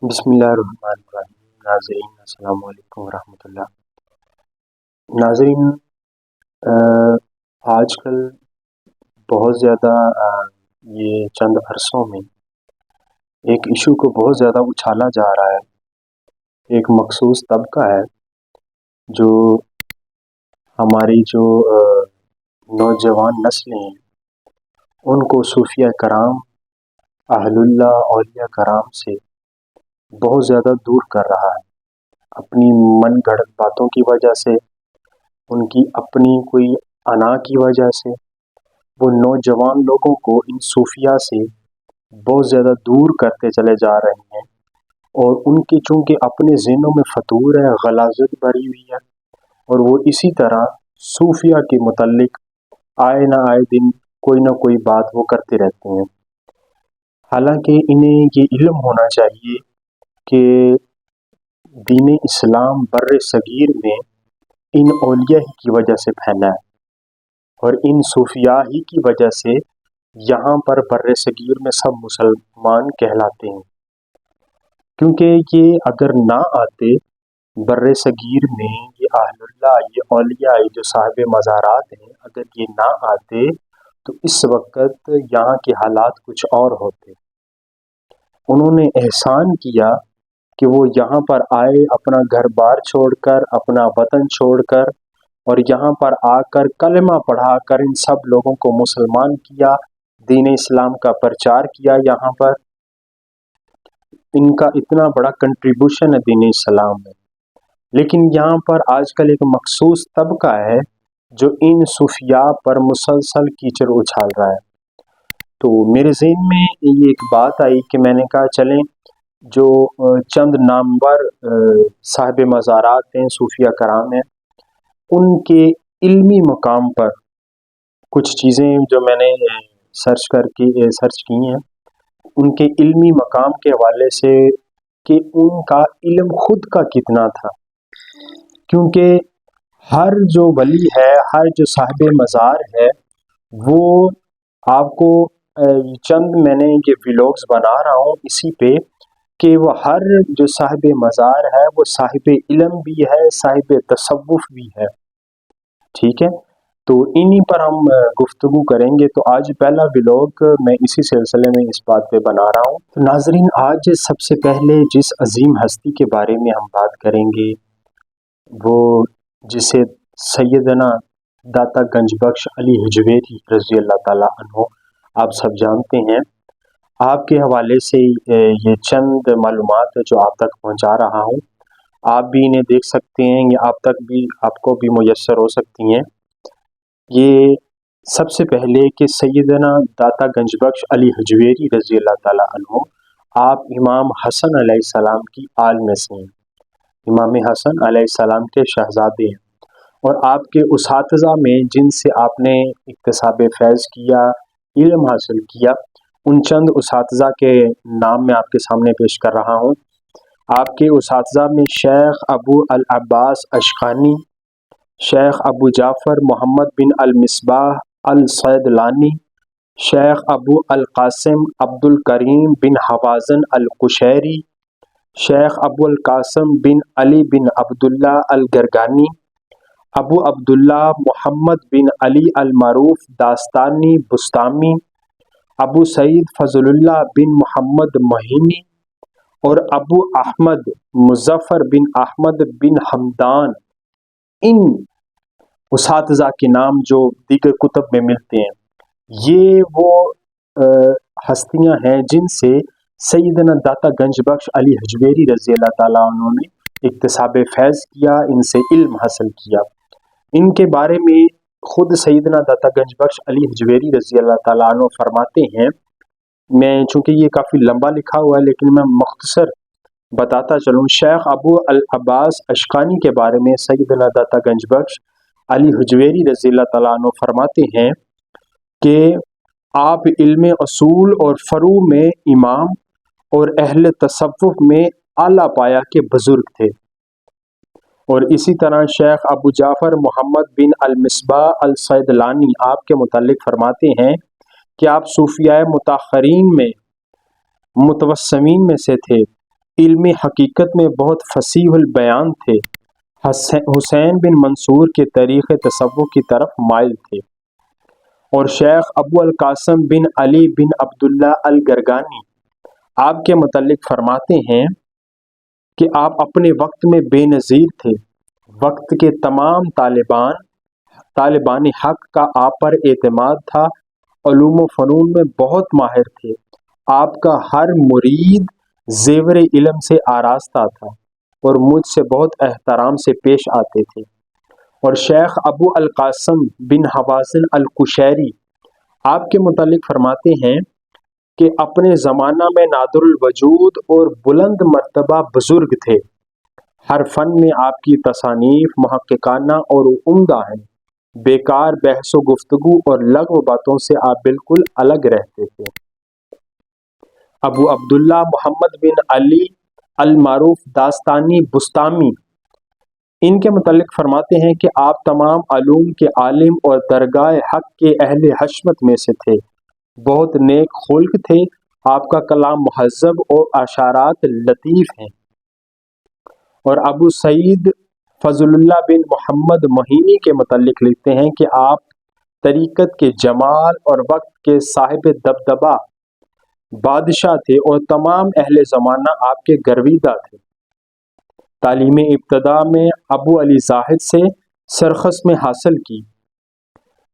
بسم اللہ الرحمن الرحیم۔ ناظرین السلام علیکم ورحمۃ اللہ۔ ناظرین، آج کل بہت زیادہ یہ چند عرصوں میں ایک ایشو کو بہت زیادہ اچھالا جا رہا ہے۔ ایک مخصوص طبقہ ہے جو ہماری جو نوجوان نسلیں ہیں ان کو صوفیہ کرام، اہل اللہ، اولیاء کرام سے بہت زیادہ دور کر رہا ہے، اپنی من گھڑت باتوں کی وجہ سے، ان کی اپنی کوئی انا کی وجہ سے وہ نوجوان لوگوں کو ان صوفیہ سے بہت زیادہ دور کرتے چلے جا رہے ہیں، اور ان کے چونکہ اپنے ذہنوں میں فطور ہے، غلاظت بھری ہوئی ہے، اور وہ اسی طرح صوفیہ کے متعلق آئے نہ آئے دن کوئی نہ کوئی بات وہ کرتے رہتے ہیں، حالانکہ انہیں یہ علم ہونا چاہیے کہ دین اسلام بر صغیر میں ان اولیاء ہی کی وجہ سے پھیلا ہے، اور ان صوفیاء ہی کی وجہ سے یہاں پر بر صغیر میں سب مسلمان کہلاتے ہیں، کیونکہ یہ اگر نہ آتے بر صغیر میں، یہ اہل اللہ، یہ اولیاء، یہ جو صاحب مزارات ہیں، اگر یہ نہ آتے تو اس وقت یہاں کے حالات کچھ اور ہوتے۔ انہوں نے احسان کیا کہ وہ یہاں پر آئے، اپنا گھر بار چھوڑ کر، اپنا وطن چھوڑ کر، اور یہاں پر آ کر کلمہ پڑھا کر ان سب لوگوں کو مسلمان کیا، دین اسلام کا پرچار کیا۔ یہاں پر ان کا اتنا بڑا کنٹریبیوشن ہے دین اسلام میں، لیکن یہاں پر آج کل ایک مخصوص طبقہ ہے جو ان صوفیاء پر مسلسل کیچڑ اچھال رہا ہے۔ تو میرے ذہن میں یہ ایک بات آئی کہ میں نے کہا چلیں جو چند نامور صاحب مزارات ہیں، صوفیہ کرام ہیں، ان کے علمی مقام پر کچھ چیزیں جو میں نے سرچ کی ہیں، ان کے علمی مقام کے حوالے سے کہ ان کا علم خود کا کتنا تھا، کیونکہ ہر جو ولی ہے، ہر جو صاحب مزار ہے، وہ آپ کو چند میں نے یہ ویلوگز بنا رہا ہوں اسی پہ کہ وہ ہر جو صاحب مزار ہے وہ صاحب علم بھی ہے، صاحب تصوف بھی ہے، ٹھیک ہے؟ تو انہی پر ہم گفتگو کریں گے۔ تو آج پہلا ویلوگ میں اسی سلسلے میں اس بات پہ بنا رہا ہوں۔ تو ناظرین، آج سب سے پہلے جس عظیم ہستی کے بارے میں ہم بات کریں گے وہ جسے سیدنا داتا گنج بخش علی حجویری رضی اللہ تعالیٰ عنہ آپ سب جانتے ہیں۔ آپ کے حوالے سے یہ چند معلومات جو آپ تک پہنچا رہا ہوں، آپ بھی انہیں دیکھ سکتے ہیں، یہ آپ کو بھی میسر ہو سکتی ہیں۔ یہ سب سے پہلے کہ سیدنا داتا گنج بخش علی حجویری رضی اللہ تعالیٰ عنہ آپ امام حسن علیہ السلام کی آل میں سے ہیں، امام حسن علیہ السلام کے شہزادے ہیں، اور آپ کے اساتذہ میں جن سے آپ نے اکتساب فیض کیا، علم حاصل کیا، ان چند اساتذہ کے نام میں آپ کے سامنے پیش کر رہا ہوں۔ آپ کے اساتذہ میں شیخ ابو العباس اشقانی، شیخ ابو جعفر محمد بن المصباح الصیدلانی، شیخ ابو القاسم عبد الکریم بن حوازن القشیری، شیخ ابو القاسم بن علی بن عبداللہ الگرگانی، ابو عبداللہ محمد بن علی المعروف داستانی بستامی، ابو سعید فضل اللہ بن محمد مہینی، اور ابو احمد مظفر بن احمد بن حمدان۔ ان اساتذہ کے نام جو دیگر کتب میں ملتے ہیں، یہ وہ ہستیاں ہیں جن سے سیدنا داتا گنج بخش علی حجویری رضی اللہ تعالیٰ عنہ نے اکتساب فیض کیا، ان سے علم حاصل کیا۔ ان کے بارے میں خود سیدنا داتا گنج بخش علی حجویری رضی اللہ تعالیٰ عنہ فرماتے ہیں، میں چونکہ یہ کافی لمبا لکھا ہوا ہے لیکن میں مختصر بتاتا چلوں۔ شیخ ابو العباس اشقانی کے بارے میں سیدنا داتا گنج بخش علی حجویری رضی اللہ تعالیٰ عنہ فرماتے ہیں کہ آپ علم اصول اور فروع میں امام اور اہل تصوف میں اعلیٰ پایا کے بزرگ تھے، اور اسی طرح شیخ ابو جعفر محمد بن المصباح الصیدلانی آپ کے متعلق فرماتے ہیں کہ آپ صوفیاء متاخرین میں متوسمین میں سے تھے، علم حقیقت میں بہت فصیح البیان تھے، حسین بن منصور کے طریق تصوف کی طرف مائل تھے، اور شیخ ابو القاسم بن علی بن عبداللہ الگرگانی آپ کے متعلق فرماتے ہیں کہ آپ اپنے وقت میں بے نظیر تھے، وقت کے تمام طالبان حق کا آپ پر اعتماد تھا، علوم و فنون میں بہت ماہر تھے، آپ کا ہر مرید زیور علم سے آراستہ تھا اور مجھ سے بہت احترام سے پیش آتے تھے۔ اور شیخ ابو القاسم بن حوازن القشیری آپ کے متعلق فرماتے ہیں کہ اپنے زمانہ میں نادر الوجود اور بلند مرتبہ بزرگ تھے، ہر فن میں آپ کی تصانیف محققانہ اور عمدہ ہیں، بیکار بحث و گفتگو اور لغو باتوں سے آپ بالکل الگ رہتے تھے۔ ابو عبداللہ محمد بن علی المعروف داستانی بستامی ان کے متعلق فرماتے ہیں کہ آپ تمام علوم کے عالم اور درگاہ حق کے اہل حشمت میں سے تھے، بہت نیک خلق تھے، آپ کا کلام مہذب اور اشارات لطیف ہیں۔ اور ابو سعید فضل اللہ بن محمد مہینی کے متعلق لکھتے ہیں کہ آپ طریقت کے جمال اور وقت کے صاحب دبدبہ بادشاہ تھے اور تمام اہل زمانہ آپ کے گرویدہ تھے۔ تعلیم ابتدا میں ابو علی زاہد سے سرخس میں حاصل کی،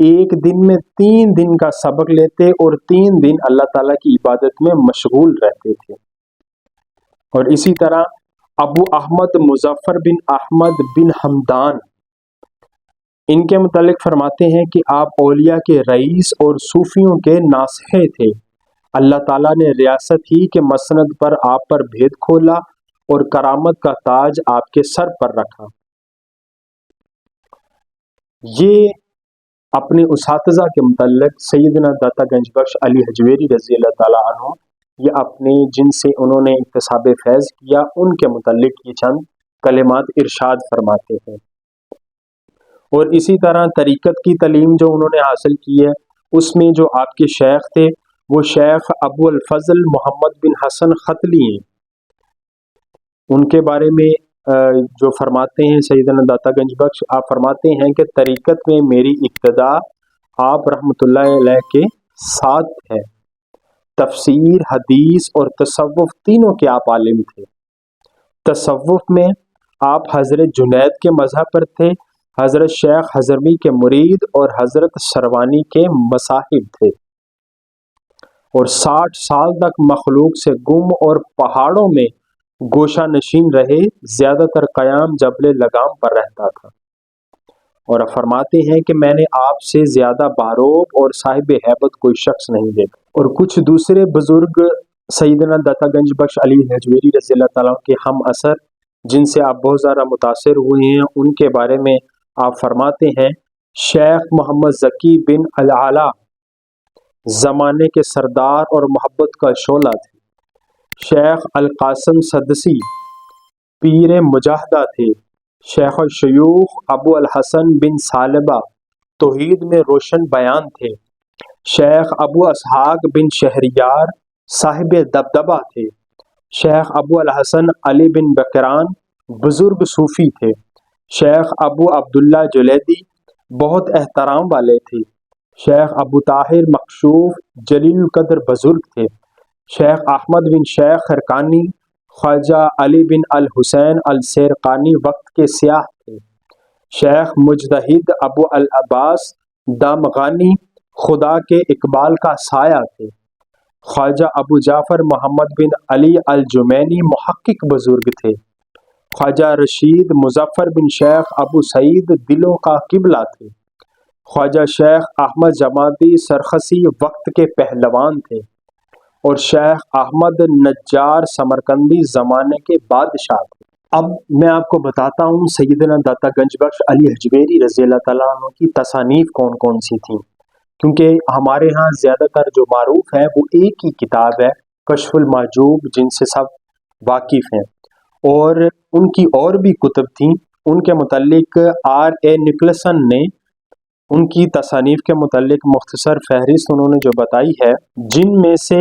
ایک دن میں 3 دن کا سبق لیتے اور 3 دن اللہ تعالیٰ کی عبادت میں مشغول رہتے تھے۔ اور اسی طرح ابو احمد مظفر بن احمد بن حمدان ان کے متعلق فرماتے ہیں کہ آپ اولیاء کے رئیس اور صوفیوں کے ناصح تھے، اللہ تعالیٰ نے ریاست ہی کے مسند پر آپ پر بھید کھولا اور کرامت کا تاج آپ کے سر پر رکھا۔ یہ اپنے اساتذہ کے متعلق سیدنا داتا گنج بخش علی حجویری رضی اللہ تعالیٰ عنہ، یہ اپنے جن سے انہوں نے اکتساب فیض کیا ان کے متعلق یہ چند کلمات ارشاد فرماتے ہیں۔ اور اسی طرح طریقت کی تعلیم جو انہوں نے حاصل کی ہے، اس میں جو آپ کے شیخ تھے وہ شیخ ابو الفضل محمد بن حسن ختلی ہیں۔ ان کے بارے میں جو فرماتے ہیں سیدنا داتا گنج بخش، آپ فرماتے ہیں کہ طریقت میں میری ابتدا آپ رحمۃ اللہ علیہ کے ساتھ ہے، تفسیر، حدیث اور تصوف تینوں کے آپ عالم تھے۔ تصوف میں آپ حضرت جنید کے مذہب پر تھے، حضرت شیخ حضرمی کے مرید اور حضرت سروانی کے مصاحب تھے، اور 60 سال تک مخلوق سے گم اور پہاڑوں میں گوشہ نشین رہے، زیادہ تر قیام جبل لگام پر رہتا تھا۔ اور فرماتے ہیں کہ میں نے آپ سے زیادہ باروب اور صاحب ہیبت کوئی شخص نہیں دیکھا۔ اور کچھ دوسرے بزرگ سیدنا داتا گنج بخش علی حجویری رضی اللہ تعالیٰ کے ہم اثر جن سے آپ بہت زیادہ متاثر ہوئے ہیں، ان کے بارے میں آپ فرماتے ہیں شیخ محمد ذکی بن العلا زمانے کے سردار اور محبت کا شعلہ تھے، شیخ القاسم سدسی پیر مجاہدہ تھے، شیخ الشیوخ ابو الحسن بن سالبہ توحید میں روشن بیان تھے، شیخ ابو اسحاق بن شہریار صاحب دبدبہ تھے، شیخ ابو الحسن علی بن بکران بزرگ صوفی تھے، شیخ ابو عبداللہ جلیدی بہت احترام والے تھے، شیخ ابو طاہر مکشوف جلیل القدر بزرگ تھے، شیخ احمد بن شیخ خرقانی خواجہ علی بن الحسین السیرقانی وقت کے سیاح تھے، شیخ مجتہد ابو العباس دامغانی خدا کے اقبال کا سایہ تھے، خواجہ ابو جعفر محمد بن علی الجمینی محقق بزرگ تھے، خواجہ رشید مظفر بن شیخ ابو سعید دلوں کا قبلہ تھے، خواجہ شیخ احمد جماعتی سرخسی وقت کے پہلوان تھے، اور شیخ احمد نجار سمرقندی زمانے کے بادشاہ تھے۔ اب میں آپ کو بتاتا ہوں سیدنا داتا گنج بخش علی حجویری رضی اللہ تعالیٰ عنہ کی تصانیف کون کون سی تھیں، کیونکہ ہمارے ہاں زیادہ تر جو معروف ہے وہ ایک ہی کتاب ہے کشف المحجوب، جن سے سب واقف ہیں، اور ان کی اور بھی کتب تھیں۔ ان کے متعلق R.A. نکلسن نے ان کی تصانیف کے متعلق مختصر فہرست انہوں نے جو بتائی ہے، جن میں سے